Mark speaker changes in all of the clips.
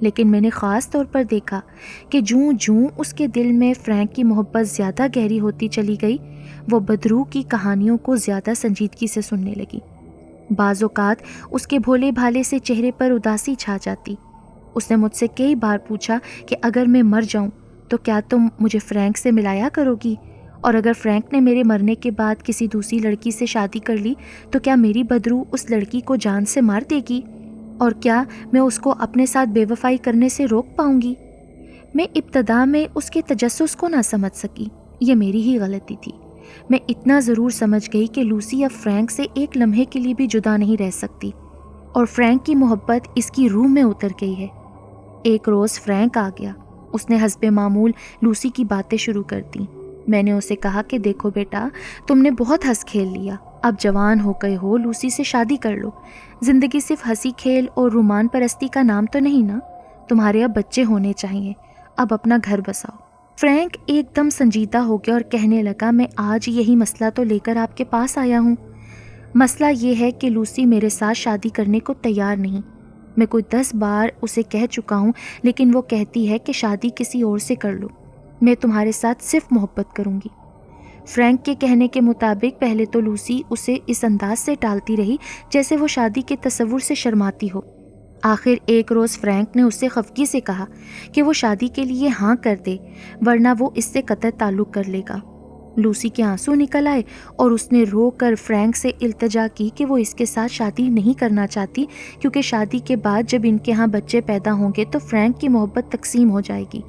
Speaker 1: لیکن میں نے خاص طور پر دیکھا کہ جوں جوں اس کے دل میں فرینک کی محبت زیادہ گہری ہوتی چلی گئی، وہ بدرو کی کہانیوں کو زیادہ سنجیدگی سے سننے لگی۔ بعض اوقات اس کے بھولے بھالے سے چہرے پر اداسی چھا جاتی۔ اس نے مجھ سے کئی بار پوچھا کہ اگر میں مر جاؤں تو کیا تم مجھے فرینک سے ملایا کرو گی؟ اور اگر فرینک نے میرے مرنے کے بعد کسی دوسری لڑکی سے شادی کر لی تو کیا میری بدرو اس لڑکی کو جان سے مار دے گی؟ اور کیا میں اس کو اپنے ساتھ بے وفائی کرنے سے روک پاؤں گی؟ میں ابتدا میں اس کے تجسس کو نہ سمجھ سکی، یہ میری ہی غلطی تھی۔ میں اتنا ضرور سمجھ گئی کہ لوسی اب فرینک سے ایک لمحے کے لیے بھی جدا نہیں رہ سکتی، اور فرینک کی محبت اس کی روح میں اتر گئی ہے۔ ایک روز فرینک آ گیا۔ اس نے حسب معمول لوسی کی باتیں شروع کر دیں۔ میں نے اسے کہا کہ دیکھو بیٹا، تم نے بہت ہنس کھیل لیا، اب جوان ہو گئے ہو، لوسی سے شادی کر لو۔ زندگی صرف ہنسی کھیل اور رومان پرستی کا نام تو نہیں نا، تمہارے اب بچے ہونے چاہیے، اب اپنا گھر بساؤ۔ فرینک ایک دم سنجیدہ ہو گیا اور کہنے لگا، میں آج یہی مسئلہ تو لے کر آپ کے پاس آیا ہوں۔ مسئلہ یہ ہے کہ لوسی میرے ساتھ شادی کرنے کو تیار نہیں۔ میں کوئی 10 بار اسے کہہ چکا ہوں، لیکن وہ کہتی ہے کہ شادی کسی اور سے کر لو، میں تمہارے ساتھ صرف محبت کروں گی۔ فرینک کے کہنے کے مطابق پہلے تو لوسی اسے اس انداز سے ٹالتی رہی جیسے وہ شادی کے تصور سے شرماتی ہو۔ آخر ایک روز فرینک نے اس سے خفگی سے کہا کہ وہ شادی کے لیے ہاں کر دے، ورنہ وہ اس سے قطع تعلق کر لے گا۔ لوسی کے آنسو نکل آئے اور اس نے رو کر فرینک سے التجا کی کہ وہ اس کے ساتھ شادی نہیں کرنا چاہتی، کیونکہ شادی کے بعد جب ان کے ہاں بچے پیدا ہوں گے تو فرینک کی محبت تقسیم ہو جائے گی۔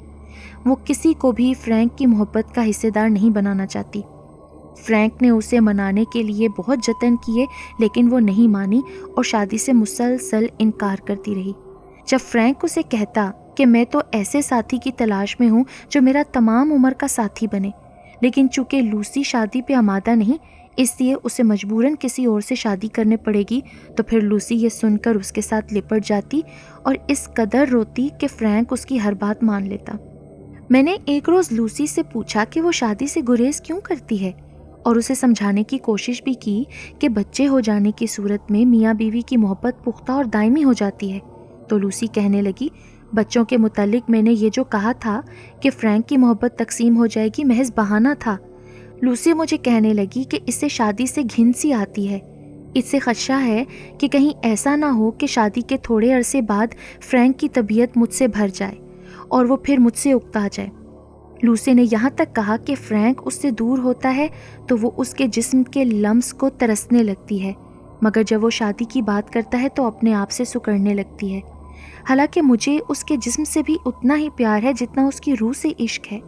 Speaker 1: وہ کسی کو بھی فرینک کی محبت کا حصے دار نہیں بنانا چاہتی۔ فرینک نے اسے منانے کے لیے بہت جتن کیے، لیکن وہ نہیں مانی اور شادی سے مسلسل انکار کرتی رہی۔ جب فرینک اسے کہتا کہ میں تو ایسے ساتھی کی تلاش میں ہوں جو میرا تمام عمر کا ساتھی بنے، لیکن چونکہ لوسی شادی پہ آمادہ نہیں، اس لیے اسے مجبوراً کسی اور سے شادی کرنے پڑے گی، تو پھر لوسی یہ سن کر اس کے ساتھ لپٹ جاتی اور اس قدر روتی کہ فرینک اس کی ہر بات مان لیتا۔ میں نے ایک روز لوسی سے پوچھا کہ وہ شادی سے گریز کیوں کرتی ہے، اور اسے سمجھانے کی کوشش بھی کی کہ بچے ہو جانے کی صورت میں میاں بیوی کی محبت پختہ اور دائمی ہو جاتی ہے۔ تو لوسی کہنے لگی، بچوں کے متعلق میں نے یہ جو کہا تھا کہ فرینک کی محبت تقسیم ہو جائے گی، محض بہانہ تھا۔ لوسی مجھے کہنے لگی کہ اس سے شادی سے گھن سی آتی ہے، اس سے خدشہ ہے کہ کہیں ایسا نہ ہو کہ شادی کے تھوڑے عرصے بعد فرینک کی طبیعت مجھ سے بھر جائے اور وہ پھر مجھ سے اکتا جائے۔ لوسی نے یہاں تک کہا کہ فرینک اس سے دور ہوتا ہے تو وہ اس کے جسم کے لمس کو ترسنے لگتی ہے، مگر جب وہ شادی کی بات کرتا ہے تو اپنے آپ سے سکڑنے لگتی ہے۔ حالانکہ مجھے اس کے جسم سے بھی اتنا ہی پیار ہے جتنا اس کی روح سے عشق ہے۔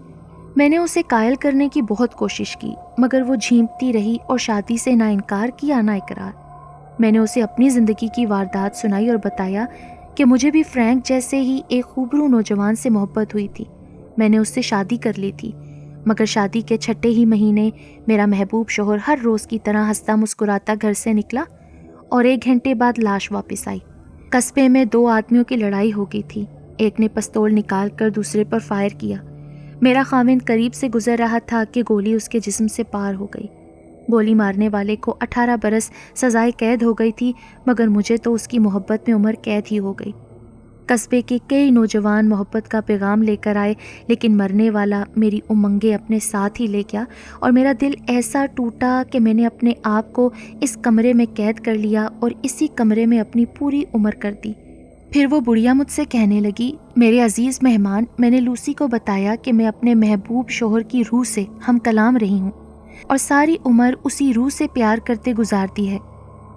Speaker 1: میں نے اسے قائل کرنے کی بہت کوشش کی، مگر وہ جھیمتی رہی اور شادی سے نہ انکار کیا نہ اقرار۔ میں نے اسے اپنی زندگی کی واردات سنائی اور بتایا کہ مجھے بھی فرینک جیسے ہی ایک خوبرو نوجوان سے محبت ہوئی تھی۔ میں نے اس سے شادی کر لی تھی، مگر شادی کے 6 ہی مہینے میرا محبوب شوہر ہر روز کی طرح ہنستا مسکراتا گھر سے نکلا اور 1 گھنٹے بعد لاش واپس آئی۔ قصبے میں 2 آدمیوں کی لڑائی ہو گئی تھی۔ ایک نے پستول نکال کر دوسرے پر فائر کیا۔ میرا خاوند قریب سے گزر رہا تھا کہ گولی اس کے جسم سے پار ہو گئی۔ گولی مارنے والے کو 18 برس سزائے قید ہو گئی تھی، مگر مجھے تو اس کی محبت میں عمر قید ہی ہو گئی۔ قصبے کے کئی نوجوان محبت کا پیغام لے کر آئے، لیکن مرنے والا میری امنگیں اپنے ساتھ ہی لے گیا اور میرا دل ایسا ٹوٹا کہ میں نے اپنے آپ کو اس کمرے میں قید کر لیا اور اسی کمرے میں اپنی پوری عمر کر دی۔ پھر وہ بڑھیا مجھ سے کہنے لگی، میرے عزیز مہمان، میں نے لوسی کو بتایا کہ میں اپنے محبوب شوہر کی روح سے ہم کلام رہی ہوں اور ساری عمر اسی روح سے پیار کرتے گزارتی ہے۔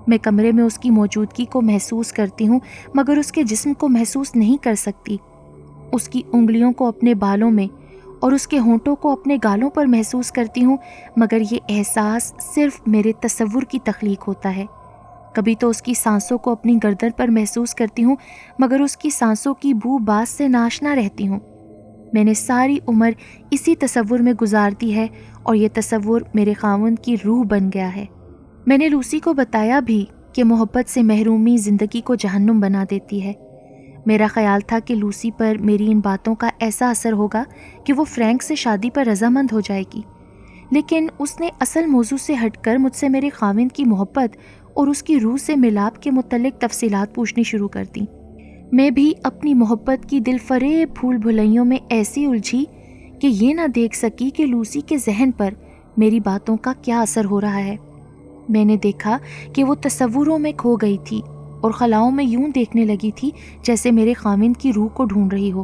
Speaker 1: میں کمرے میں اس کی موجودگی کو محسوس کرتی ہوں، مگر اس کے جسم کو محسوس نہیں کر سکتی۔ اس کی انگلیوں کو اپنے بالوں میں اور اس کے ہونٹوں کو اپنے گالوں پر محسوس کرتی ہوں، مگر یہ احساس صرف میرے تصور کی تخلیق ہوتا ہے۔ کبھی تو اس کی سانسوں کو اپنی گردن پر محسوس کرتی ہوں، مگر اس کی سانسوں کی بو باس سے ناشنا رہتی ہوں۔ میں نے ساری عمر اسی تصور میں گزار دی ہے اور یہ تصور میرے خاوند کی روح بن گیا ہے۔ میں نے لوسی کو بتایا بھی کہ محبت سے محرومی زندگی کو جہنم بنا دیتی ہے۔ میرا خیال تھا کہ لوسی پر میری ان باتوں کا ایسا اثر ہوگا کہ وہ فرینک سے شادی پر رضامند ہو جائے گی، لیکن اس نے اصل موضوع سے ہٹ کر مجھ سے میرے خاوند کی محبت اور اس کی روح سے ملاپ کے متعلق تفصیلات پوچھنی شروع کر دیں۔ میں بھی اپنی محبت کی دل فریب بھول بھلائیوں میں ایسی الجھی کہ یہ نہ دیکھ سکی کہ لوسی کے ذہن پر میری باتوں کا کیا اثر ہو رہا ہے۔ میں نے دیکھا کہ وہ تصوروں میں کھو گئی تھی اور خلاؤں میں یوں دیکھنے لگی تھی جیسے میرے خاوند کی روح کو ڈھونڈ رہی ہو۔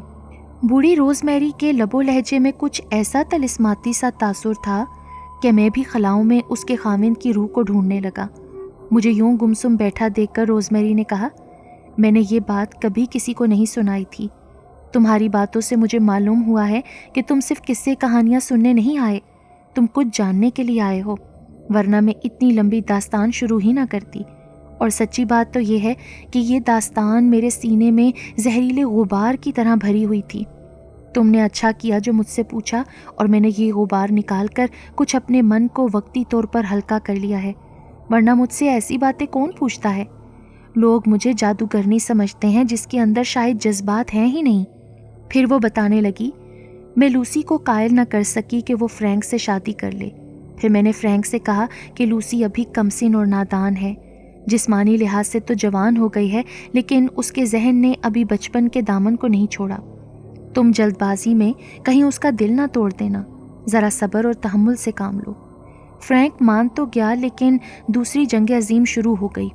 Speaker 1: بوڑھی روز میری کے لب و لہجے میں کچھ ایسا طلسماتی سا تاثر تھا کہ میں بھی خلاؤں میں اس کے خاوند کی روح کو ڈھونڈنے لگا۔ مجھے یوں گمسم بیٹھا دیکھ کر روز میری نے کہا، میں نے یہ بات کبھی کسی کو نہیں سنائی تھی۔ تمہاری باتوں سے مجھے معلوم ہوا ہے کہ تم صرف قصے کہانیاں سننے نہیں آئے، تم کچھ جاننے کے لیے آئے ہو، ورنہ میں اتنی لمبی داستان شروع ہی نہ کرتی۔ اور سچی بات تو یہ ہے کہ یہ داستان میرے سینے میں زہریلے غبار کی طرح بھری ہوئی تھی۔ تم نے اچھا کیا جو مجھ سے پوچھا، اور میں نے یہ غبار نکال کر کچھ اپنے من کو وقتی طور پر ہلکا کر لیا ہے، ورنہ مجھ سے ایسی باتیں کون پوچھتا ہے؟ لوگ مجھے جادوگرنی سمجھتے ہیں جس کے اندر شاید جذبات ہیں ہی نہیں۔ پھر وہ بتانے لگی، میں لوسی کو قائل نہ کر سکی کہ وہ فرینک سے شادی کر لے۔ پھر میں نے فرینک سے کہا کہ لوسی ابھی کمسن اور نادان ہے، جسمانی لحاظ سے تو جوان ہو گئی ہے، لیکن اس کے ذہن نے ابھی بچپن کے دامن کو نہیں چھوڑا۔ تم جلد بازی میں کہیں اس کا دل نہ توڑ دینا، ذرا صبر اور تحمل سے کام لو۔ فرینک مان تو گیا، لیکن دوسری جنگ عظیم شروع ہو گئی۔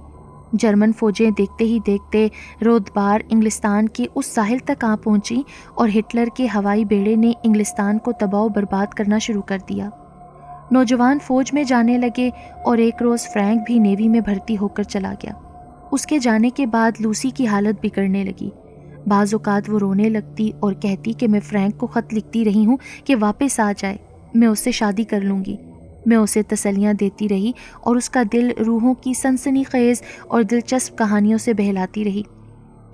Speaker 1: جرمن فوجیں دیکھتے ہی دیکھتے رودبار انگلستان کے اس ساحل تک آ پہنچی اور ہٹلر کے ہوائی بیڑے نے انگلستان کو تباہ و برباد کرنا شروع کر دیا۔ نوجوان فوج میں جانے لگے اور ایک روز فرینک بھی نیوی میں بھرتی ہو کر چلا گیا۔ اس کے جانے کے بعد لوسی کی حالت بگڑنے لگی۔ بعض اوقات وہ رونے لگتی اور کہتی کہ میں فرینک کو خط لکھتی رہی ہوں کہ واپس آ جائے، میں اس سے شادی کر لوں گی۔ میں اسے تسلیاں دیتی رہی اور اس کا دل روحوں کی سنسنی خیز اور دلچسپ کہانیوں سے بہلاتی رہی،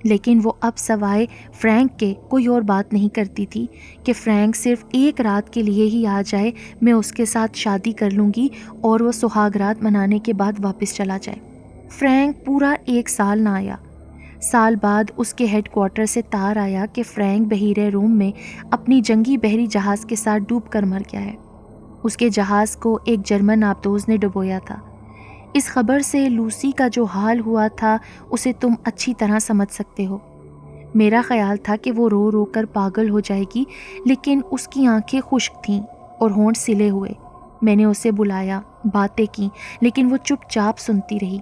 Speaker 1: لیکن وہ اب سوائے فرینک کے کوئی اور بات نہیں کرتی تھی کہ فرینک صرف ایک رات کے لیے ہی آ جائے، میں اس کے ساتھ شادی کر لوں گی اور وہ سہاگ رات منانے کے بعد واپس چلا جائے۔ فرینک پورا 1 سال نہ آیا۔ سال بعد اس کے ہیڈ کوارٹر سے تار آیا کہ فرینک بحیرہ روم میں اپنی جنگی بحری جہاز کے ساتھ ڈوب کر مر گیا ہے۔ اس کے جہاز کو ایک جرمن آبدوز نے ڈبویا تھا۔ اس خبر سے لوسی کا جو حال ہوا تھا اسے تم اچھی طرح سمجھ سکتے ہو۔ میرا خیال تھا کہ وہ رو رو کر پاگل ہو جائے گی، لیکن اس کی آنکھیں خشک تھیں اور ہونٹ سلے ہوئے۔ میں نے اسے بلایا، باتیں کیں، لیکن وہ چپ چاپ سنتی رہی۔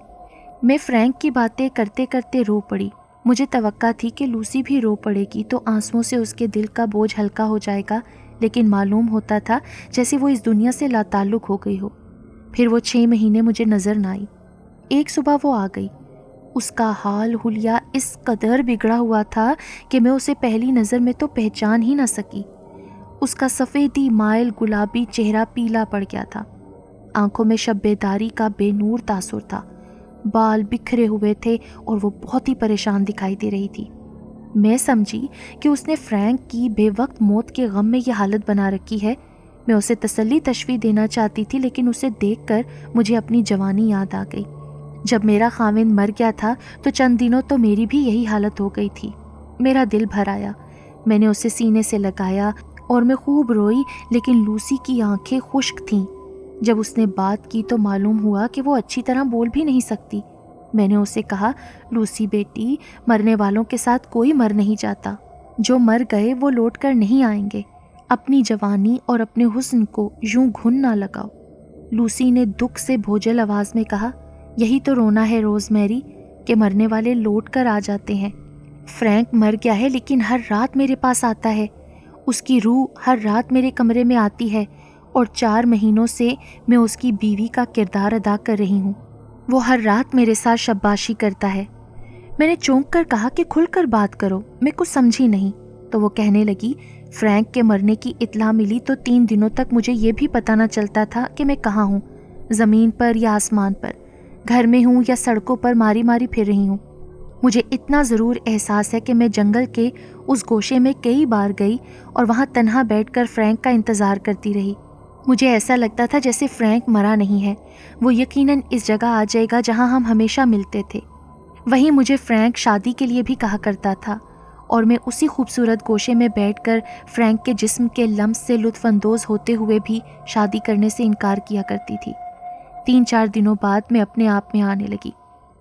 Speaker 1: میں فرینک کی باتیں کرتے کرتے رو پڑی۔ مجھے توقع تھی کہ لوسی بھی رو پڑے گی تو آنسوؤں سے اس کے دل کا بوجھ ہلکا ہو جائے گا، لیکن معلوم ہوتا تھا جیسے وہ اس دنیا سے لا تعلق ہو گئی ہو۔ پھر وہ 6 مہینے مجھے نظر نہ آئی۔ ایک صبح وہ آ گئی۔ اس کا حال حلیہ اس قدر بگڑا ہوا تھا کہ میں اسے پہلی نظر میں تو پہچان ہی نہ سکی۔ اس کا سفیدی مائل گلابی چہرہ پیلا پڑ گیا تھا، آنکھوں میں شب بیداری کا بے نور تاثر تھا، بال بکھرے ہوئے تھے اور وہ بہت ہی پریشان دکھائی دے رہی تھی۔ میں سمجھی کہ اس نے فرینک کی بے وقت موت کے غم میں یہ حالت بنا رکھی ہے۔ میں اسے تسلی تشفیع دینا چاہتی تھی، لیکن اسے دیکھ کر مجھے اپنی جوانی یاد آ گئی۔ جب میرا خاوند مر گیا تھا تو چند دنوں تو میری بھی یہی حالت ہو گئی تھی۔ میرا دل بھر آیا، میں نے اسے سینے سے لگایا اور میں خوب روئی، لیکن لوسی کی آنکھیں خشک تھیں۔ جب اس نے بات کی تو معلوم ہوا کہ وہ اچھی طرح بول بھی نہیں سکتی۔ میں نے اسے کہا، لوسی بیٹی، مرنے والوں کے ساتھ کوئی مر نہیں جاتا، جو مر گئے وہ لوٹ کر نہیں آئیں گے۔ اپنی جوانی اور اپنے حسن کو یوں گھن نہ لگاؤ۔ لوسی نے دکھ سے بھوجل آواز میں کہا، یہی تو رونا ہے روز میری، کہ مرنے والے لوٹ کر آ جاتے ہیں۔ فرینک مر گیا ہے لیکن ہر رات میرے پاس آتا ہے، اس کی روح ہر رات میرے کمرے میں آتی ہے، اور 4 مہینوں سے میں اس کی بیوی کا کردار ادا کر رہی ہوں۔ وہ ہر رات میرے ساتھ شباشی کرتا ہے۔ میں نے چونک کر کہا کہ کھل کر بات کرو، میں کچھ سمجھی نہیں۔ تو وہ کہنے لگی، فرینک کے مرنے کی اطلاع ملی تو 3 دنوں تک مجھے یہ بھی پتہ نہ چلتا تھا کہ میں کہاں ہوں، زمین پر یا آسمان پر، گھر میں ہوں یا سڑکوں پر ماری ماری پھر رہی ہوں۔ مجھے اتنا ضرور احساس ہے کہ میں جنگل کے اس گوشے میں کئی بار گئی اور وہاں تنہا بیٹھ کر فرینک کا انتظار کرتی رہی۔ مجھے ایسا لگتا تھا جیسے فرینک مرا نہیں ہے، وہ یقیناً اس جگہ آ جائے گا جہاں ہم ہمیشہ ملتے تھے۔ وہیں مجھے فرینک شادی کے لیے بھی کہا کرتا تھا، اور میں اسی خوبصورت گوشے میں بیٹھ کر فرینک کے جسم کے لمس سے لطف اندوز ہوتے ہوئے بھی شادی کرنے سے انکار کیا کرتی تھی۔ 3-4 دنوں بعد میں اپنے آپ میں آنے لگی۔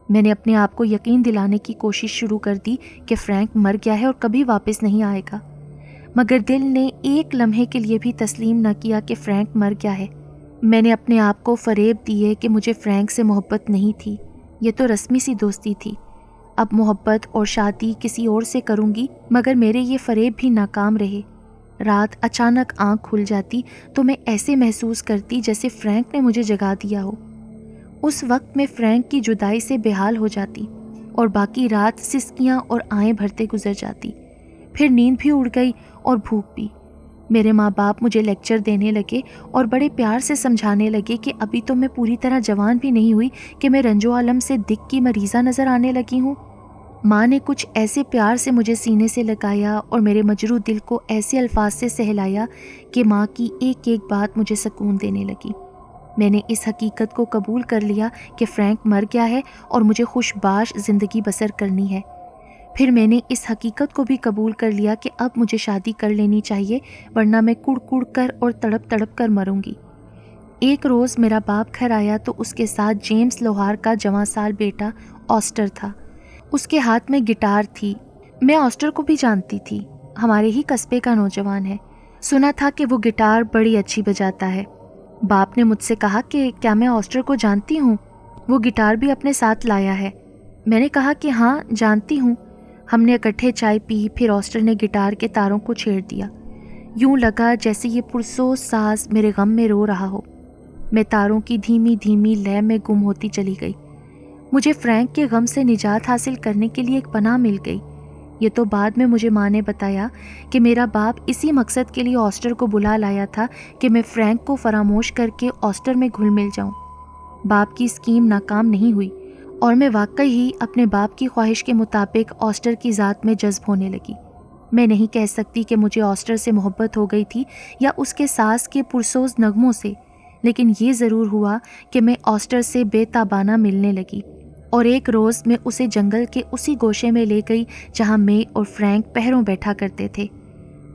Speaker 1: میں نے اپنے آپ کو یقین دلانے کی کوشش شروع کر دی کہ فرینک مر گیا ہے اور کبھی واپس نہیں آئے گا، مگر دل نے ایک لمحے کے لیے بھی تسلیم نہ کیا کہ فرینک مر گیا ہے۔ میں نے اپنے آپ کو فریب دیے کہ مجھے فرینک سے محبت نہیں تھی، یہ تو رسمی سی دوستی تھی۔ اب محبت اور شادی کسی اور سے کروں گی، مگر میرے یہ فریب بھی ناکام رہے۔ رات اچانک آنکھ کھل جاتی تو میں ایسے محسوس کرتی جیسے فرینک نے مجھے جگا دیا ہو۔ اس وقت میں فرینک کی جدائی سے بے حال ہو جاتی اور باقی رات سسکیاں اور آہیں بھرتے گزر جاتی۔ پھر نیند بھی اڑ گئی اور بھوک بھی۔ میرے ماں باپ مجھے لیکچر دینے لگے اور بڑے پیار سے سمجھانے لگے کہ ابھی تو میں پوری طرح جوان بھی نہیں ہوئی کہ میں رنج و الم سے دکھ کی مریضہ نظر آنے لگی ہوں۔ ماں نے کچھ ایسے پیار سے مجھے سینے سے لگایا اور میرے مجروح دل کو ایسے الفاظ سے سہلایا کہ ماں کی ایک ایک بات مجھے سکون دینے لگی۔ میں نے اس حقیقت کو قبول کر لیا کہ فرینک مر گیا ہے اور مجھے خوش باش زندگی بسر کرنی ہے۔ پھر میں نے اس حقیقت کو بھی قبول کر لیا کہ اب مجھے شادی کر لینی چاہیے، ورنہ میں کڑ کڑ کر اور تڑپ تڑپ کر مروں گی۔ ایک روز میرا باپ گھر آیا تو اس کے ساتھ جیمز لوہار کا جواں سال بیٹا آسٹر تھا۔ اس کے ہاتھ میں گٹار تھی۔ میں آسٹر کو بھی جانتی تھی، ہمارے ہی قصبے کا نوجوان ہے۔ سنا تھا کہ وہ گٹار بڑی اچھی بجاتا ہے۔ باپ نے مجھ سے کہا کہ کیا میں آسٹر کو جانتی ہوں، وہ گٹار بھی اپنے ساتھ لایا ہے۔ میں نے کہا کہ ہاں جانتی ہوں۔ ہم نے اکٹھے چائے پی، پھر آسٹر نے گٹار کے تاروں کو چھیڑ دیا۔ یوں لگا جیسے یہ پرسوز ساز میرے غم میں رو رہا ہو۔ میں تاروں کی دھیمی دھیمی لے میں گم ہوتی چلی گئی۔ مجھے فرینک کے غم سے نجات حاصل کرنے کے لیے ایک پناہ مل گئی۔ یہ تو بعد میں مجھے ماں نے بتایا کہ میرا باپ اسی مقصد کے لیے آسٹر کو بلا لایا تھا کہ میں فرینک کو فراموش کر کے آسٹر میں گھل مل جاؤں۔ باپ کی اسکیم ناکام نہیں ہوئی اور میں واقعی ہی اپنے باپ کی خواہش کے مطابق آسٹر کی ذات میں جذب ہونے لگی۔ میں نہیں کہہ سکتی کہ مجھے آسٹر سے محبت ہو گئی تھی یا اس کے ساز کے پرسوز نغموں سے، لیکن یہ ضرور ہوا کہ میں آسٹر سے بے تابانہ ملنے لگی، اور ایک روز میں اسے جنگل کے اسی گوشے میں لے گئی جہاں میں اور فرینک پہروں بیٹھا کرتے تھے۔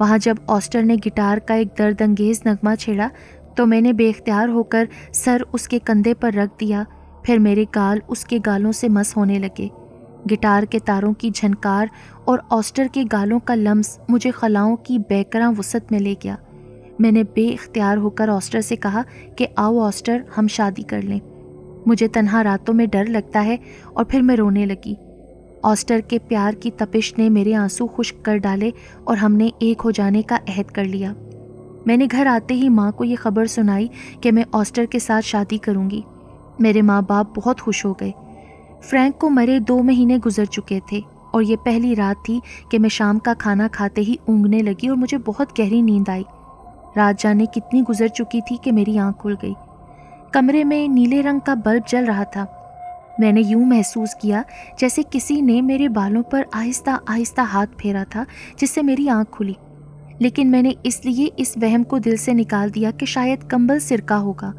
Speaker 1: وہاں جب آسٹر نے گٹار کا ایک درد انگیز نغمہ چھیڑا تو میں نے بے اختیار ہو کر سر اس کے کندھے پر رکھ دیا، پھر میرے گال اس کے گالوں سے مس ہونے لگے۔ گٹار کے تاروں کی جھنکار اور آسٹر کے گالوں کا لمس مجھے خلاؤں کی بیکراں وسعت میں لے گیا۔ میں نے بے اختیار ہو کر آسٹر سے کہا کہ آؤ آسٹر، ہم شادی کر لیں۔ مجھے تنہا راتوں میں ڈر لگتا ہے، اور پھر میں رونے لگی۔ آسٹر کے پیار کی تپش نے میرے آنسو خشک کر ڈالے اور ہم نے ایک ہو جانے کا عہد کر لیا۔ میں نے گھر آتے ہی ماں کو یہ خبر سنائی کہ میں آسٹر کے ساتھ شادی کروں گی۔ میرے ماں باپ بہت خوش ہو گئے۔ فرینک کو مرے 2 مہینے گزر چکے تھے اور یہ پہلی رات تھی کہ میں شام کا کھانا کھاتے ہی اونگنے لگی اور مجھے بہت گہری نیند آئی۔ رات جانے کتنی گزر چکی تھی کہ میری آنکھ کھل گئی۔ کمرے میں نیلے رنگ کا بلب جل رہا تھا۔ میں نے یوں محسوس کیا جیسے کسی نے میرے بالوں پر آہستہ آہستہ ہاتھ پھیرا تھا، جس سے میری آنکھ کھلی، لیکن میں نے اس لیے اس وہم کو دل سے نکال دیا کہ شاید کمبل سرکا ہوگا۔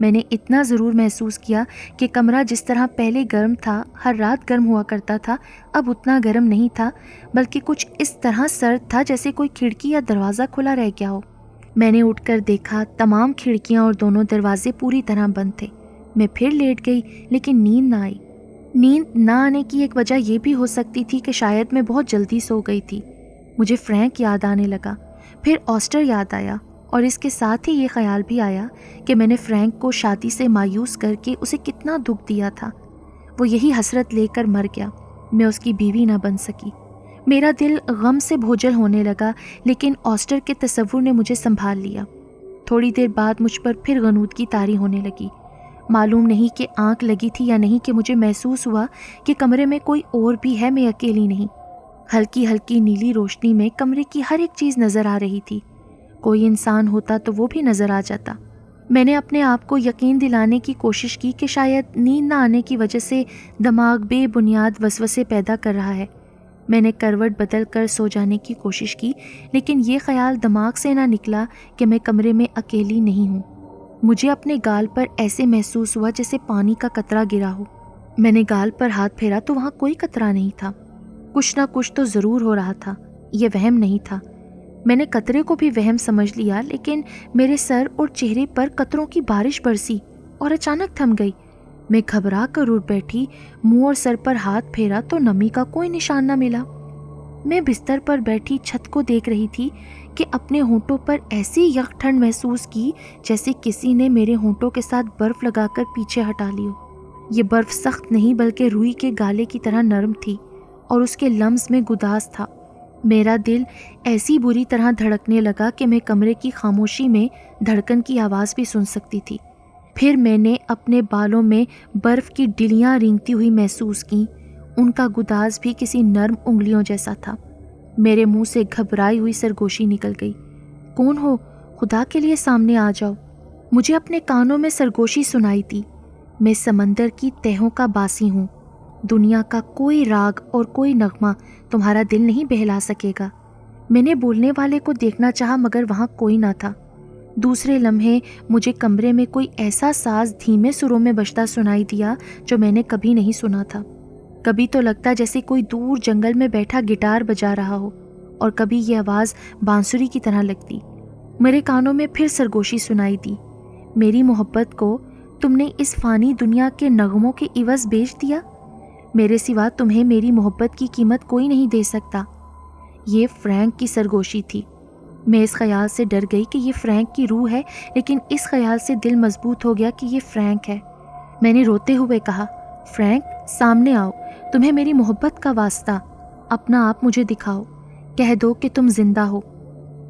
Speaker 1: میں نے اتنا ضرور محسوس کیا کہ کمرہ جس طرح پہلے گرم تھا، ہر رات گرم ہوا کرتا تھا، اب اتنا گرم نہیں تھا، بلکہ کچھ اس طرح سرد تھا جیسے کوئی کھڑکی یا دروازہ کھلا رہ گیا ہو۔ میں نے اٹھ کر دیکھا، تمام کھڑکیاں اور دونوں دروازے پوری طرح بند تھے۔ میں پھر لیٹ گئی، لیکن نیند نہ آئی۔ نیند نہ آنے کی ایک وجہ یہ بھی ہو سکتی تھی کہ شاید میں بہت جلدی سو گئی تھی۔ مجھے فرینک یاد آنے لگا، پھر آسٹر یاد آیا، اور اس کے ساتھ ہی یہ خیال بھی آیا کہ میں نے فرینک کو شادی سے مایوس کر کے اسے کتنا دکھ دیا تھا۔ وہ یہی حسرت لے کر مر گیا، میں اس کی بیوی نہ بن سکی۔ میرا دل غم سے بھوجل ہونے لگا، لیکن آسٹر کے تصور نے مجھے سنبھال لیا۔ تھوڑی دیر بعد مجھ پر پھر غنودگی طاری ہونے لگی۔ معلوم نہیں کہ آنکھ لگی تھی یا نہیں کہ مجھے محسوس ہوا کہ کمرے میں کوئی اور بھی ہے، میں اکیلی نہیں۔ ہلکی ہلکی نیلی روشنی میں کمرے کی ہر ایک چیز نظر آ رہی تھی۔ کوئی انسان ہوتا تو وہ بھی نظر آ جاتا۔ میں نے اپنے آپ کو یقین دلانے کی کوشش کی کہ شاید نیند نہ آنے کی وجہ سے دماغ بے بنیاد وسوسے پیدا کر رہا ہے۔ میں نے کروٹ بدل کر سو جانے کی کوشش کی، لیکن یہ خیال دماغ سے نہ نکلا کہ میں کمرے میں اکیلی نہیں ہوں۔ مجھے اپنے گال پر ایسے محسوس ہوا جیسے پانی کا قطرہ گرا ہو۔ میں نے گال پر ہاتھ پھیرا تو وہاں کوئی قطرہ نہیں تھا۔ کچھ نہ کچھ تو ضرور ہو رہا تھا، یہ وہم نہیں تھا۔ میں نے قطرے کو بھی وہم سمجھ لیا، لیکن میرے سر اور چہرے پر قطروں کی بارش برسی اور اچانک تھم گئی۔ میں گھبرا کر اٹھ بیٹھی، منہ اور سر پر ہاتھ پھیرا تو نمی کا کوئی نشان نہ ملا۔ میں بستر پر بیٹھی چھت کو دیکھ رہی تھی کہ اپنے ہونٹوں پر ایسی یک ٹھنڈ محسوس کی جیسے کسی نے میرے ہونٹوں کے ساتھ برف لگا کر پیچھے ہٹا لی ہو۔ یہ برف سخت نہیں بلکہ روئی کے گالے کی طرح نرم تھی اور اس کے لمس میں گداز تھا۔ میرا دل ایسی بری طرح دھڑکنے لگا کہ میں کمرے کی خاموشی میں دھڑکن کی آواز بھی سن سکتی تھی۔ پھر میں نے اپنے بالوں میں برف کی ڈلیاں رینگتی ہوئی محسوس کیں، ان کا گداز بھی کسی نرم انگلیوں جیسا تھا۔ میرے منہ سے گھبرائی ہوئی سرگوشی نکل گئی، کون ہو؟ خدا کے لیے سامنے آ جاؤ۔ مجھے اپنے کانوں میں سرگوشی سنائی دی، میں سمندر کی تہوں کا باسی ہوں، دنیا کا کوئی راگ اور کوئی نغمہ تمہارا دل نہیں بہلا سکے گا۔ میں نے بولنے والے کو دیکھنا چاہا مگر وہاں کوئی نہ تھا۔ دوسرے لمحے مجھے کمرے میں کوئی ایسا ساز دھیمے سروں میں بجتا سنائی دیا جو میں نے کبھی نہیں سنا تھا۔ کبھی تو لگتا جیسے کوئی دور جنگل میں بیٹھا گٹار بجا رہا ہو، اور کبھی یہ آواز بانسری کی طرح لگتی۔ میرے کانوں میں پھر سرگوشی سنائی دی، میری محبت کو تم نے اس فانی دنیا کے نغموں کے عوض بیچ دیا؟ میرے سوا تمہیں میری محبت کی قیمت کوئی نہیں دے سکتا۔ یہ فرینک کی سرگوشی تھی۔ میں اس خیال سے ڈر گئی کہ یہ فرینک کی روح ہے، لیکن اس خیال سے دل مضبوط ہو گیا کہ یہ فرینک ہے۔ میں نے روتے ہوئے کہا، فرینک سامنے آؤ، تمہیں میری محبت کا واسطہ، اپنا آپ مجھے دکھاؤ، کہہ دو کہ تم زندہ ہو۔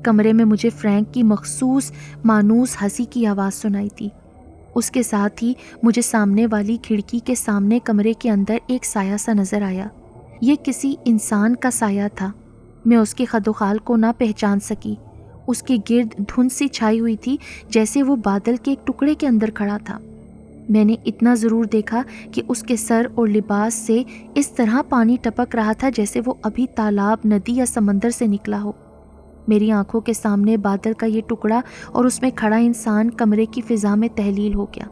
Speaker 1: کمرے میں مجھے فرینک کی مخصوص مانوس ہنسی کی آواز سنائی دی۔ اس کے ساتھ ہی مجھے سامنے والی کھڑکی کے سامنے کمرے کے اندر ایک سایہ سا نظر آیا۔ یہ کسی انسان کا سایہ تھا۔ میں اس کے خد و خال کو نہ پہچان سکی۔ اس کے گرد دھند سی چھائی ہوئی تھی جیسے وہ بادل کے ایک ٹکڑے کے اندر کھڑا تھا۔ میں نے اتنا ضرور دیکھا کہ اس کے سر اور لباس سے اس طرح پانی ٹپک رہا تھا جیسے وہ ابھی تالاب، ندی یا سمندر سے نکلا ہو۔ میری آنکھوں کے سامنے بادل کا یہ ٹکڑا اور اس میں کھڑا انسان کمرے کی فضا میں تحلیل ہو گیا۔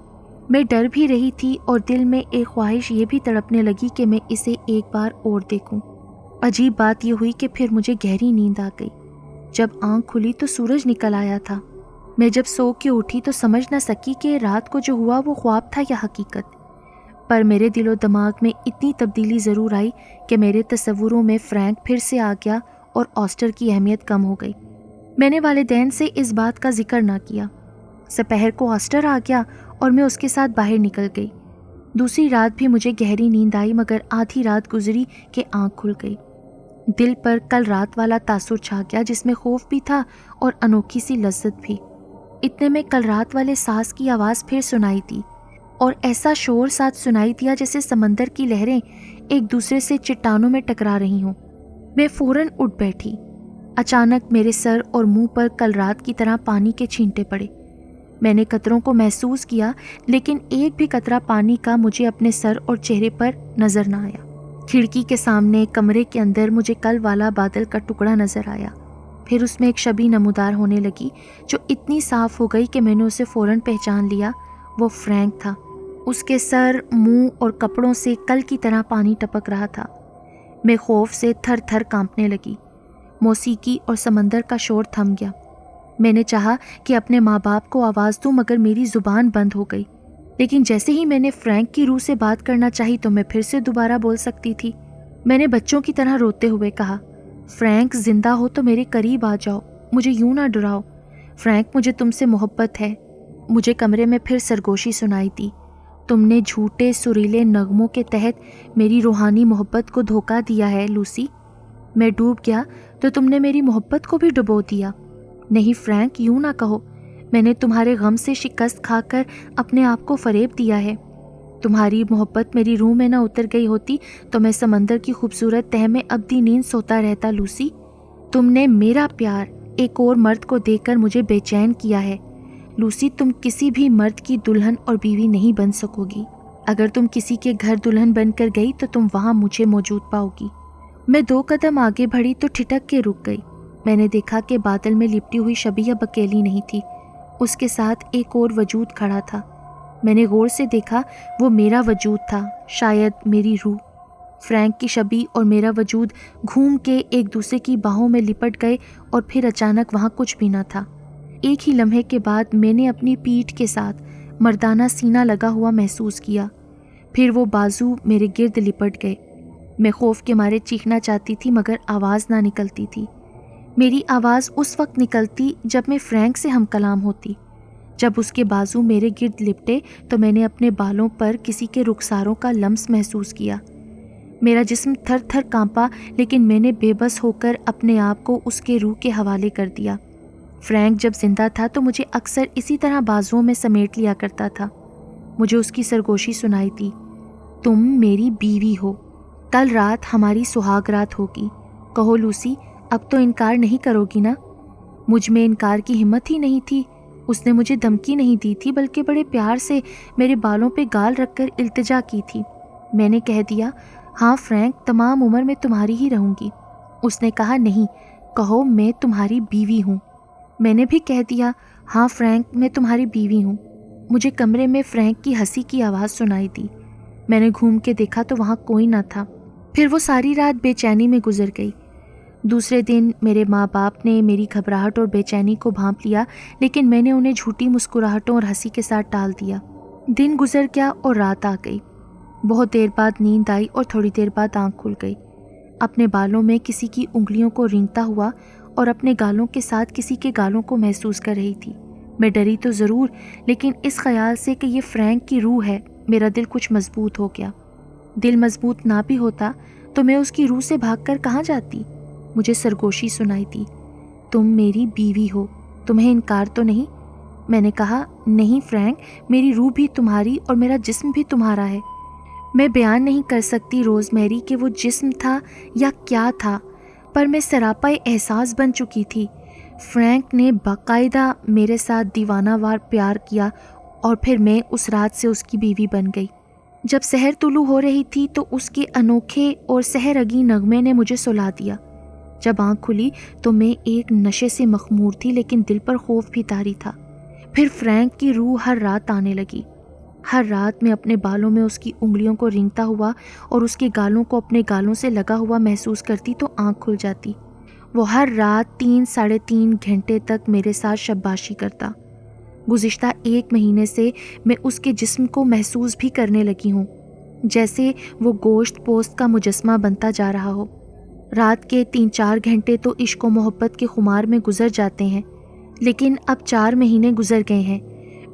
Speaker 1: میں ڈر بھی رہی تھی اور دل میں ایک خواہش یہ بھی تڑپنے لگی کہ میں اسے ایک بار اور دیکھوں۔ عجیب بات یہ ہوئی کہ پھر مجھے گہری نیند آ گئی۔ جب آنکھ کھلی تو سورج نکل آیا تھا۔ میں جب سو کے اٹھی تو سمجھ نہ سکی کہ رات کو جو ہوا وہ خواب تھا یا حقیقت، پر میرے دل و دماغ میں اتنی تبدیلی ضرور آئی کہ میرے تصوروں میں فرینک پھر سے آ گیا اور آسٹر کی اہمیت کم ہو گئی۔ میں نے والدین سے اس بات کا ذکر نہ کیا۔ سپہر کو آسٹر آ گیا اور میں اس کے ساتھ باہر نکل گئی۔ دوسری رات بھی مجھے گہری نیند آئی مگر آدھی رات گزری کہ آنکھ کھل گئی۔ دل پر کل رات والا تاثر چھا گیا جس میں خوف بھی تھا اور انوکھی سی لذت بھی۔ اتنے میں کل رات والے ساز کی آواز پھر سنائی دی اور ایسا شور ساتھ سنائی دیا جیسے سمندر کی لہریں ایک دوسرے سے چٹانوں میں ٹکرا رہی ہوں۔ میں فوراً اٹھ بیٹھی۔ اچانک میرے سر اور منہ پر کل رات کی طرح پانی کے چھینٹے پڑے۔ میں نے قطروں کو محسوس کیا لیکن ایک بھی قطرہ پانی کا مجھے اپنے سر اور چہرے پر نظر نہ آیا۔ کھڑکی کے سامنے کمرے کے اندر مجھے کل والا بادل کا ٹکڑا نظر آیا۔ پھر اس میں ایک شبیہ نمودار ہونے لگی جو اتنی صاف ہو گئی کہ میں نے اسے فوراً پہچان لیا۔ وہ فرینک تھا۔ اس کے سر، منہ اور کپڑوں سے کل کی طرح پانی ٹپک رہا تھا۔ میں خوف سے تھر تھر کانپنے لگی۔ موسیقی اور سمندر کا شور تھم گیا۔ میں نے چاہا کہ اپنے ماں باپ کو آواز دوں مگر میری زبان بند ہو گئی۔ لیکن جیسے ہی میں نے فرینک کی روح سے بات کرنا چاہی تو میں پھر سے دوبارہ بول سکتی تھی۔ میں نے بچوں کی طرح روتے ہوئے کہا، فرینک زندہ ہو تو میرے قریب آ جاؤ، مجھے یوں نہ ڈراؤ۔ فرینک مجھے تم سے محبت ہے۔ مجھے کمرے میں پھر سرگوشی سنائی دی، تم نے جھوٹے سریلے نغموں کے تحت میری روحانی محبت کو دھوکہ دیا ہے لوسی۔ میں ڈوب گیا تو تم نے میری محبت کو بھی ڈبو دیا۔ نہیں فرینک، یوں نہ کہو، میں نے تمہارے غم سے شکست کھا کر اپنے آپ کو فریب دیا ہے۔ تمہاری محبت میری روح میں نہ اتر گئی ہوتی تو میں سمندر کی خوبصورت تہ میں ابدی نیند سوتا رہتا لوسی۔ تم نے میرا پیار ایک اور مرد کو دے کر مجھے بے چین کیا ہے لوسی۔ تم کسی بھی مرد کی دلہن اور بیوی نہیں بن سکو گی۔ اگر تم کسی کے گھر دلہن بن کر گئی تو تم وہاں مجھے موجود پاؤ گی۔ میں 2 قدم آگے بڑھی تو ٹھٹک کے رک گئی۔ میں نے دیکھا کہ بادل میں لپٹی ہوئی شبیہ اب اکیلی نہیں تھی، اس کے ساتھ ایک اور وجود کھڑا تھا۔ میں نے غور سے دیکھا، وہ میرا وجود تھا، شاید میری روح۔ فرینک کی شبیہ اور میرا وجود گھوم کے ایک دوسرے کی باہوں میں لپٹ گئے اور پھر اچانک وہاں کچھ بھی نہ تھا۔ ایک ہی لمحے کے بعد میں نے اپنی پیٹھ کے ساتھ مردانہ سینہ لگا ہوا محسوس کیا۔ پھر وہ بازو میرے گرد لپٹ گئے۔ میں خوف کے مارے چیخنا چاہتی تھی مگر آواز نہ نکلتی تھی۔ میری آواز اس وقت نکلتی جب میں فرینک سے ہم کلام ہوتی۔ جب اس کے بازو میرے گرد لپٹے تو میں نے اپنے بالوں پر کسی کے رخساروں کا لمس محسوس کیا۔ میرا جسم تھر تھر کانپا، لیکن میں نے بے بس ہو کر اپنے آپ کو اس کے روح کے حوالے کر دیا۔ فرینک جب زندہ تھا تو مجھے اکثر اسی طرح بازوؤں میں سمیٹ لیا کرتا تھا۔ مجھے اس کی سرگوشی سنائی تھی، تم میری بیوی ہو، کل رات ہماری سہاگ رات ہوگی، کہو لوسی اب تو انکار نہیں کرو گی نا؟ مجھ میں انکار کی ہمت ہی نہیں تھی۔ اس نے مجھے دھمکی نہیں دی تھی بلکہ بڑے پیار سے میرے بالوں پہ گال رکھ کر التجا کی تھی۔ میں نے کہہ دیا، ہاں فرینک، تمام عمر میں تمہاری ہی رہوں گی۔ اس نے کہا، نہیں، کہو میں تمہاری بیوی ہوں۔ میں نے بھی کہہ دیا، ہاں فرینک، میں تمہاری بیوی ہوں۔ مجھے کمرے میں فرینک کی ہنسی کی آواز سنائی دی۔ میں نے گھوم کے دیکھا تو وہاں کوئی نہ تھا۔ پھر وہ ساری رات بے چینی میں گزر گئی۔ دوسرے دن میرے ماں باپ نے میری گھبراہٹ اور بے چینی کو بھانپ لیا، لیکن میں نے انہیں جھوٹی مسکراہٹوں اور ہنسی کے ساتھ ٹال دیا۔ دن گزر گیا اور رات آ گئی۔ بہت دیر بعد نیند آئی اور تھوڑی دیر بعد آنکھ کھل گئی۔ اپنے بالوں میں کسی کی انگلیوں کو رینگتا ہوا اور اپنے گالوں کے ساتھ کسی کے گالوں کو محسوس کر رہی تھی۔ میں ڈری تو ضرور، لیکن اس خیال سے کہ یہ فرینک کی روح ہے میرا دل کچھ مضبوط ہو گیا۔ دل مضبوط نہ بھی ہوتا تو میں اس کی روح سے بھاگ کر کہاں جاتی؟ مجھے سرگوشی سنائی تھی، تم میری بیوی ہو، تمہیں انکار تو نہیں؟ میں نے کہا، نہیں فرینک، میری روح بھی تمہاری اور میرا جسم بھی تمہارا ہے۔ میں بیان نہیں کر سکتی روز میری کہ وہ جسم تھا یا کیا تھا، پر میں سراپا احساس بن چکی تھی۔ فرینک نے باقاعدہ میرے ساتھ دیوانہ وار پیار کیا اور پھر میں اس رات سے اس کی بیوی بن گئی۔ جب سحر طلوع ہو رہی تھی تو اس کے انوکھے اور سحرگی نغمے نے مجھے سلا دیا۔ جب آنکھ کھلی تو میں ایک نشے سے مخمور تھی، لیکن دل پر خوف بھی طاری تھا۔ پھر فرینک کی روح ہر رات آنے لگی۔ ہر رات میں اپنے بالوں میں اس کی انگلیوں کو رینگتا ہوا اور اس کے گالوں کو اپنے گالوں سے لگا ہوا محسوس کرتی تو آنکھ کھل جاتی۔ وہ ہر رات 3-3.5 گھنٹے تک میرے ساتھ شباشی کرتا۔ گزشتہ 1 مہینے سے میں اس کے جسم کو محسوس بھی کرنے لگی ہوں، جیسے وہ گوشت پوست کا مجسمہ بنتا جا رہا ہو۔ رات کے 3-4 گھنٹے تو عشق و محبت کے خمار میں گزر جاتے ہیں، لیکن اب 4 مہینے گزر گئے ہیں۔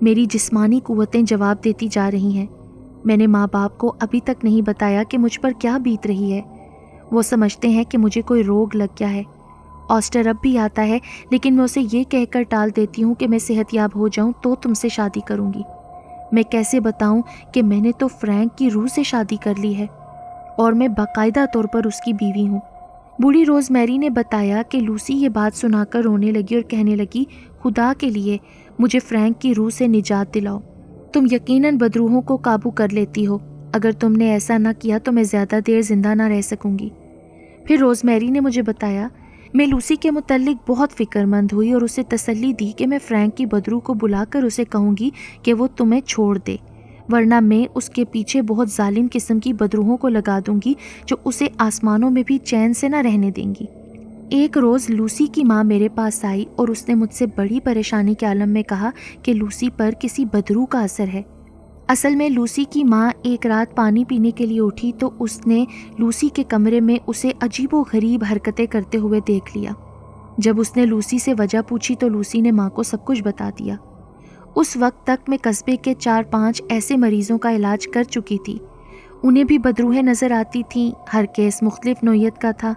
Speaker 1: میری جسمانی قوتیں جواب دیتی جا رہی ہیں۔ میں نے ماں باپ کو ابھی تک نہیں بتایا کہ مجھ پر کیا بیت رہی ہے۔ وہ سمجھتے ہیں کہ مجھے کوئی روگ لگ گیا ہے۔ آسٹر اب بھی آتا ہے، لیکن میں اسے یہ کہہ کر ٹال دیتی ہوں کہ میں صحت یاب ہو جاؤں تو تم سے شادی کروں گی۔ میں کیسے بتاؤں کہ میں نے تو فرینک کی روح سے شادی کر لی ہے اور میں باقاعدہ طور پر اس کی بیوی ہوں۔ بوڑھی روز میری نے بتایا کہ لوسی یہ بات سنا کر رونے لگی اور کہنے لگی، خدا کے لیے مجھے فرینک کی روح سے نجات دلاؤ۔ تم یقیناً بدروحوں کو قابو کر لیتی ہو، اگر تم نے ایسا نہ کیا تو میں زیادہ دیر زندہ نہ رہ سکوں گی۔ پھر روز میری نے مجھے بتایا، میں لوسی کے متعلق بہت فکر مند ہوئی اور اسے تسلی دی کہ میں فرینک کی بدروح کو بلا کر اسے کہوں گی کہ وہ تمہیں چھوڑ دے، ورنہ میں اس کے پیچھے بہت ظالم قسم کی بدروحوں کو لگا دوں گی جو اسے آسمانوں میں بھی چین سے نہ رہنے دیں گی۔ ایک روز لوسی کی ماں میرے پاس آئی اور اس نے مجھ سے بڑی پریشانی کے عالم میں کہا کہ لوسی پر کسی بدروح کا اثر ہے۔ اصل میں لوسی کی ماں ایک رات پانی پینے کے لیے اٹھی تو اس نے لوسی کے کمرے میں اسے عجیب و غریب حرکتیں کرتے ہوئے دیکھ لیا۔ جب اس نے لوسی سے وجہ پوچھی تو لوسی نے ماں کو سب کچھ بتا دیا۔ اس وقت تک میں قصبے کے 4-5 ایسے مریضوں کا علاج کر چکی تھی، انہیں بھی بدروحیں نظر آتی تھیں، ہر کیس مختلف نوعیت کا تھا۔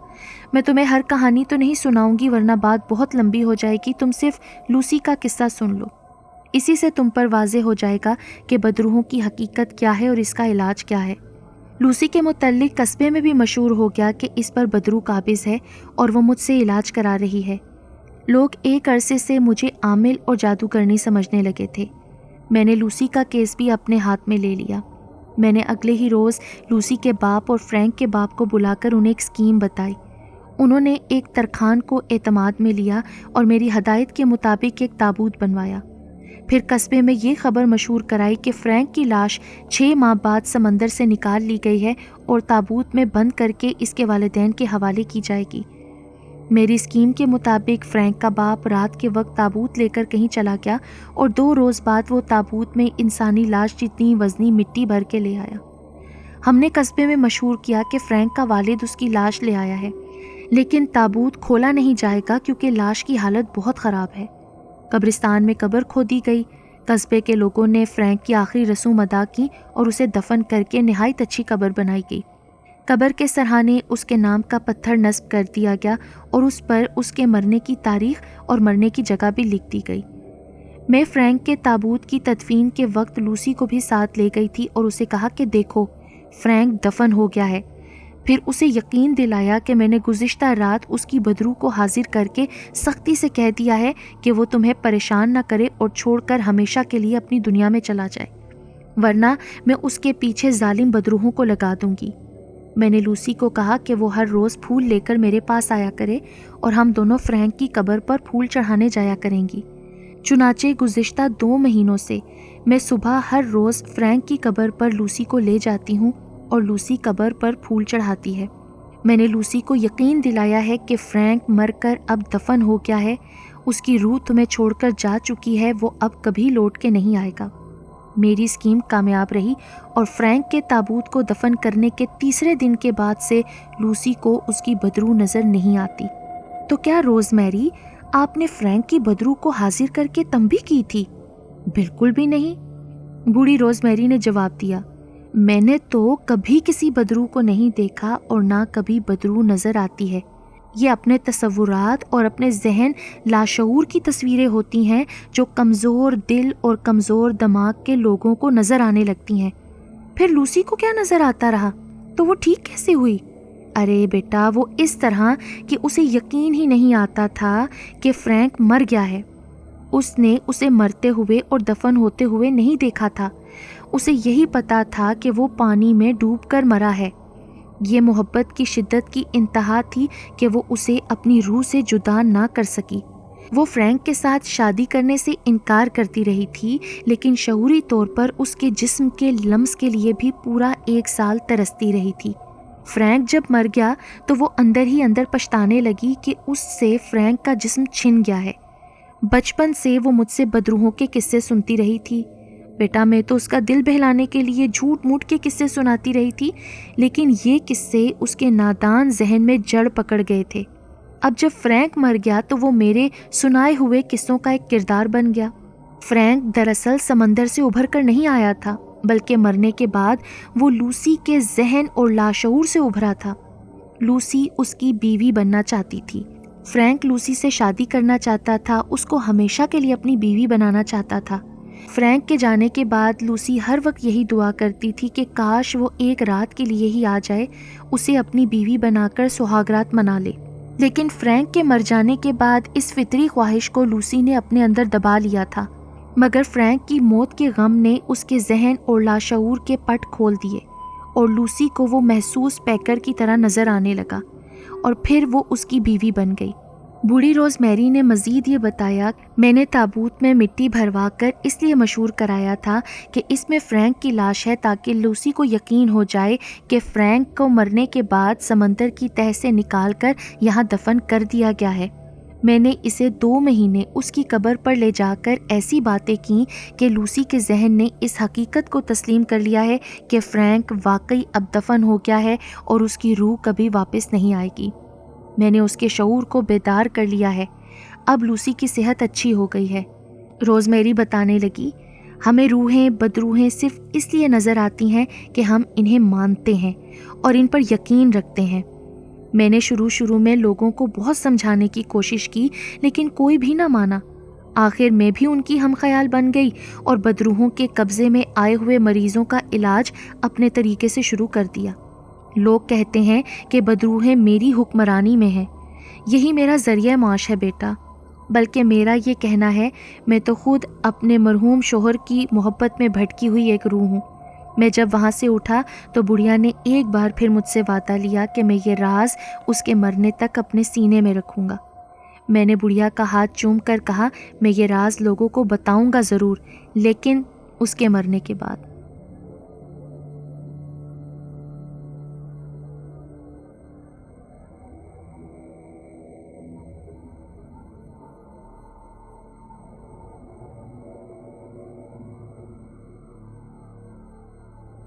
Speaker 1: میں تمہیں ہر کہانی تو نہیں سناؤں گی ورنہ بات بہت لمبی ہو جائے گی، تم صرف لوسی کا قصہ سن لو، اسی سے تم پر واضح ہو جائے گا کہ بدروحوں کی حقیقت کیا ہے اور اس کا علاج کیا ہے۔ لوسی کے متعلق قصبے میں بھی مشہور ہو گیا کہ اس پر بدروح قابض ہے اور وہ مجھ سے علاج کرا رہی ہے۔ لوگ ایک عرصے سے مجھے عامل اور جادوگرنی سمجھنے لگے تھے۔ میں نے لوسی کا کیس بھی اپنے ہاتھ میں لے لیا۔ میں نے اگلے ہی روز لوسی کے باپ اور فرینک کے باپ کو بلا کر انہیں ایک اسکیم بتائی۔ انہوں نے ایک ترخان کو اعتماد میں لیا اور میری ہدایت کے مطابق ایک تابوت بنوایا۔ پھر قصبے میں یہ خبر مشہور کرائی کہ فرینک کی لاش 6 ماہ بعد سمندر سے نکال لی گئی ہے اور تابوت میں بند کر کے اس کے والدین کے حوالے کی جائے گی۔ میری اسکیم کے مطابق فرینک کا باپ رات کے وقت تابوت لے کر کہیں چلا گیا اور 2 روز بعد وہ تابوت میں انسانی لاش جتنی وزنی مٹی بھر کے لے آیا۔ ہم نے قصبے میں مشہور کیا کہ فرینک کا والد اس کی لاش لے آیا ہے، لیکن تابوت کھولا نہیں جائے گا کیونکہ لاش کی حالت بہت خراب ہے۔ قبرستان میں قبر کھودی گئی۔ قصبے کے لوگوں نے فرینک کی آخری رسوم ادا کی اور اسے دفن کر کے نہایت اچھی قبر بنائی گئی۔ قبر کے سرہانے اس کے نام کا پتھر نصب کر دیا گیا اور اس پر اس کے مرنے کی تاریخ اور مرنے کی جگہ بھی لکھ دی گئی۔ میں فرینک کے تابوت کی تدفین کے وقت لوسی کو بھی ساتھ لے گئی تھی اور اسے کہا کہ دیکھو فرینک دفن ہو گیا ہے۔ پھر اسے یقین دلایا کہ میں نے گزشتہ رات اس کی بدروح کو حاضر کر کے سختی سے کہہ دیا ہے کہ وہ تمہیں پریشان نہ کرے اور چھوڑ کر ہمیشہ کے لیے اپنی دنیا میں چلا جائے، ورنہ میں اس کے پیچھے ظالم بدروحوں کو لگا دوں گی۔ میں نے لوسی کو کہا کہ وہ ہر روز پھول لے کر میرے پاس آیا کرے اور ہم دونوں فرینک کی قبر پر پھول چڑھانے جایا کریں گی۔ چنانچہ گزشتہ 2 مہینوں سے میں صبح ہر روز فرینک کی قبر پر لوسی کو لے جاتی ہوں اور لوسی قبر پر پھول چڑھاتی ہے۔ میں نے لوسی کو یقین دلایا ہے کہ فرینک مر کر اب دفن ہو گیا ہے، اس کی روح تمہیں چھوڑ کر جا چکی ہے، وہ اب کبھی لوٹ کے نہیں آئے گا۔ میری اسکیم کامیاب رہی اور فرینک کے تابوت کو دفن کرنے کے تیسرے دن کے بعد سے لوسی کو اس کی بدروح نظر نہیں آتی۔ تو کیا روز میری آپ نے فرینک کی بدروح کو حاضر کر کے تنبیہ کی تھی؟ بالکل بھی نہیں، بوڑھی روز میری نے جواب دیا۔ میں نے تو کبھی کسی بدروح کو نہیں دیکھا اور نہ کبھی بدروح نظر آتی ہے۔ یہ اپنے تصورات اور اپنے ذہن لاشعور کی تصویریں ہوتی ہیں جو کمزور دل اور کمزور دماغ کے لوگوں کو نظر آنے لگتی ہیں۔ پھر لوسی کو کیا نظر آتا رہا؟ تو وہ ٹھیک کیسے ہوئی؟ ارے بیٹا، وہ اس طرح کہ اسے یقین ہی نہیں آتا تھا کہ فرینک مر گیا ہے۔ اس نے اسے مرتے ہوئے اور دفن ہوتے ہوئے نہیں دیکھا تھا، اسے یہی پتا تھا کہ وہ پانی میں ڈوب کر مرا ہے۔ یہ محبت کی شدت کی انتہا تھی کہ وہ اسے اپنی روح سے جدا نہ کر سکی۔ وہ فرینک کے ساتھ شادی کرنے سے انکار کرتی رہی تھی، لیکن شعوری طور پر اس کے جسم کے لمس کے لیے بھی پورا 1 سال ترستی رہی تھی۔ فرینک جب مر گیا تو وہ اندر ہی اندر پچھتانے لگی کہ اس سے فرینک کا جسم چھن گیا ہے۔ بچپن سے وہ مجھ سے بدروحوں کے قصے سنتی رہی تھی۔ بیٹا، میں تو اس کا دل بہلانے کے لیے جھوٹ موٹ کے قصے سناتی رہی تھی، لیکن یہ قصے اس کے نادان ذہن میں جڑ پکڑ گئے تھے۔ اب جب فرینک مر گیا تو وہ میرے سنائے ہوئے قصوں کا ایک کردار بن گیا۔ فرینک دراصل سمندر سے ابھر کر نہیں آیا تھا، بلکہ مرنے کے بعد وہ لوسی کے ذہن اور لاشعور سے ابھرا تھا۔ لوسی اس کی بیوی بننا چاہتی تھی۔ فرینک لوسی سے شادی کرنا چاہتا تھا، اس کو ہمیشہ کے لیے اپنی بیوی بنانا چاہتا تھا۔ فرینک کے جانے کے بعد لوسی ہر وقت یہی دعا کرتی تھی کہ کاش وہ ایک رات کے لیے ہی آ جائے، اسے اپنی بیوی بنا کر سہاگرات منا لے۔ لیکن فرینک کے مر جانے کے بعد اس فطری خواہش کو لوسی نے اپنے اندر دبا لیا تھا، مگر فرینک کی موت کے غم نے اس کے ذہن اور لاشعور کے پٹ کھول دیے اور لوسی کو وہ محسوس پیکر کی طرح نظر آنے لگا اور پھر وہ اس کی بیوی بن گئی۔ بوڑھی روز میری نے مزید یہ بتایا، میں نے تابوت میں مٹی بھروا کر اس لیے مشہور کرایا تھا کہ اس میں فرینک کی لاش ہے، تاکہ لوسی کو یقین ہو جائے کہ فرینک کو مرنے کے بعد سمندر کی تہہ سے نکال کر یہاں دفن کر دیا گیا ہے۔ میں نے اسے 2 مہینے اس کی قبر پر لے جا کر ایسی باتیں کیں کہ لوسی کے ذہن نے اس حقیقت کو تسلیم کر لیا ہے کہ فرینک واقعی اب دفن ہو گیا ہے اور اس کی روح کبھی واپس نہیں آئے گی۔ میں نے اس کے شعور کو بیدار کر لیا ہے۔ اب لوسی کی صحت اچھی ہو گئی ہے۔ روز میری بتانے لگی، ہمیں روحیں بدروحیں صرف اس لیے نظر آتی ہیں کہ ہم انہیں مانتے ہیں اور ان پر یقین رکھتے ہیں۔ میں نے شروع میں لوگوں کو بہت سمجھانے کی کوشش کی، لیکن کوئی بھی نہ مانا۔ آخر میں بھی ان کی ہم خیال بن گئی اور بدروحوں کے قبضے میں آئے ہوئے مریضوں کا علاج اپنے طریقے سے شروع کر دیا۔ لوگ کہتے ہیں کہ بدروحیں میری حکمرانی میں ہیں، یہی میرا ذریعہ معاش ہے بیٹا۔ بلکہ میرا یہ کہنا ہے، میں تو خود اپنے مرحوم شوہر کی محبت میں بھٹکی ہوئی ایک روح ہوں۔ میں جب وہاں سے اٹھا تو بڑھیا نے ایک بار پھر مجھ سے وعدہ لیا کہ میں یہ راز اس کے مرنے تک اپنے سینے میں رکھوں گا۔ میں نے بڑھیا کا ہاتھ چوم کر کہا، میں یہ راز لوگوں کو بتاؤں گا ضرور، لیکن اس کے مرنے کے بعد۔